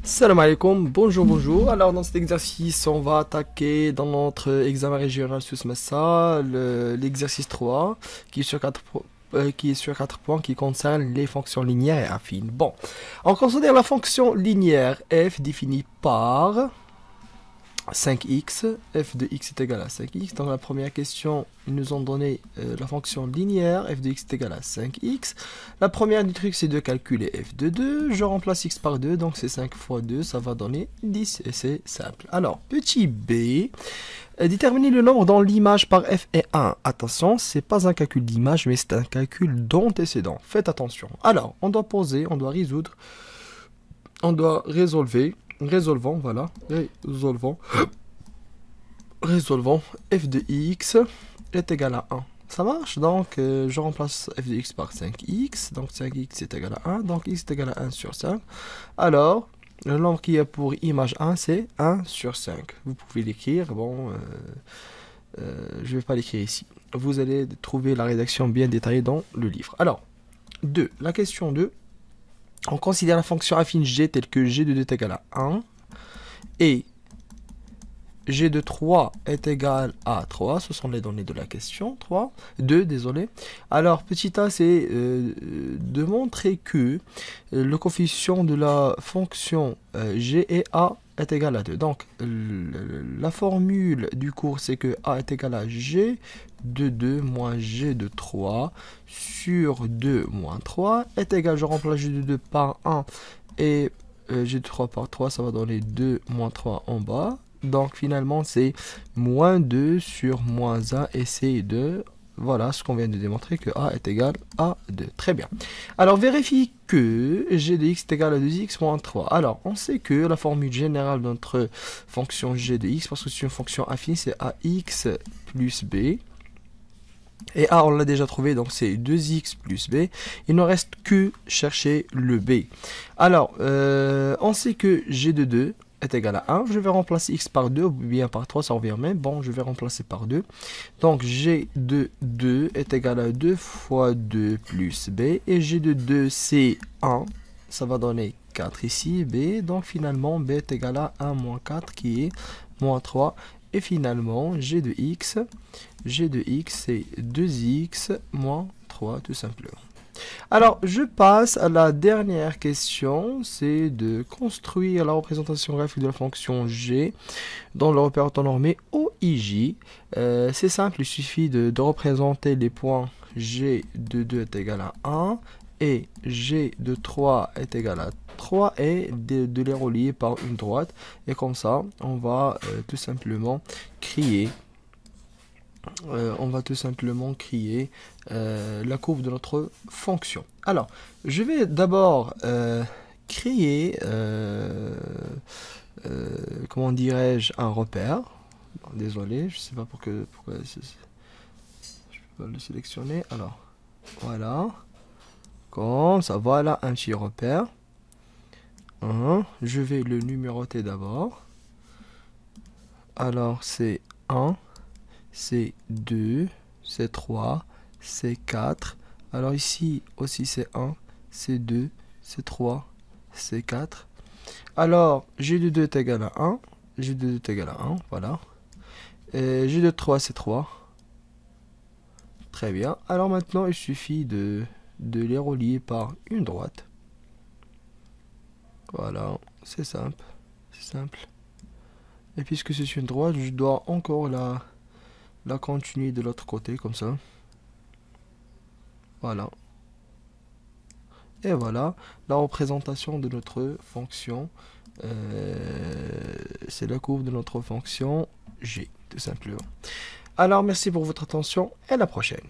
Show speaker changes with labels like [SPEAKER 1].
[SPEAKER 1] Salam alaikum, bonjour, bonjour. Alors, dans cet exercice, on va attaquer dans notre examen régional sous Massa l'exercice 3 qui est sur 4 points qui concerne les fonctions linéaires et affines. Bon, on considère la fonction linéaire f définie par 5x, f de x est égal à 5x. Dans la première question, ils nous ont donné la fonction linéaire, f de x est égal à 5x. La première du truc, c'est de calculer f de 2. Je remplace x par 2, donc c'est 5 fois 2, ça va donner 10, et c'est simple. Alors, petit b, déterminer le nombre dans l'image par f est 1. Attention, c'est pas un calcul d'image, mais c'est un calcul d'antécédent. Faites attention. Alors, on doit poser, on doit résoudre, on doit résolvons, voilà, résolvons, f de x est égal à 1. Ça marche, donc je remplace f de x par 5x, donc 5x est égal à 1, donc x est égal à 1 sur 5. Alors, le nombre qui est pour image 1, c'est 1 sur 5. Vous pouvez l'écrire, bon, je ne vais pas l'écrire ici. Vous allez trouver la rédaction bien détaillée dans le livre. Alors, la question 2. On considère la fonction affine g telle que g de 2 est égal à 1 et g de 3 est égal à 3. Ce sont les données de la question. 2, désolé. Alors, petit a, c'est de montrer que le coefficient de la fonction g et a est égal à 2. Donc, la formule du cours, c'est que a est égal à g de 2 moins g de 3 sur 2 moins 3 est égal, je remplace g de 2 par 1 et g de 3 par 3, ça va donner 2 moins 3 en bas. Donc finalement, c'est moins 2 sur moins 1 et c'est 2. Voilà ce qu'on vient de démontrer, que a est égal à 2. Très bien. Alors, vérifie que g de x est égal à 2x moins 3. Alors, on sait que la formule générale de notre fonction g de x, parce que c'est une fonction affine, c'est ax plus b. Et a, on l'a déjà trouvé, donc c'est 2x plus b. Il ne reste que chercher le b. Alors, on sait que g de 2 est égal à 1. Je vais remplacer x par 2 ou bien par 3, ça revient au même. Bon, je vais remplacer par 2. Donc, g de 2 est égal à 2 fois 2 plus b. Et g de 2, c'est 1. Ça va donner 4 ici, b. Donc, finalement, b est égal à 1 moins 4 qui est moins 3. Et finalement, g de x, c'est 2x moins 3, tout simplement. Alors, je passe à la dernière question, c'est de construire la représentation graphique de la fonction g dans le repère autonormé OIJ. C'est simple, il suffit de représenter les points g de 2 est égal à 1 et g de 3 est égal à 3 et de les relier par une droite. Et comme ça, on va tout simplement créer la courbe de notre fonction. Alors, je vais d'abord créer, comment dirais-je, un repère. Désolé, je ne sais pas pourquoi je peux pas le sélectionner. Alors, voilà. Comme ça, voilà un petit repère. Je vais le numéroter d'abord. Alors, c'est 1. C'est 2, c'est 3, c'est 4. Alors ici aussi c'est 1, c'est 2, c'est 3, c'est 4. Alors g de 2 est égal à 1, g de 2 est égal à 1, voilà. Et g de 3 c'est 3. Très bien. Alors maintenant il suffit de les relier par une droite. Voilà, c'est simple. C'est simple. Et puisque c'est une droite, je dois encore la continuer de l'autre côté comme ça. Voilà. Et voilà la représentation de notre fonction. C'est la courbe de notre fonction g, tout simplement. Alors merci pour votre attention et à la prochaine.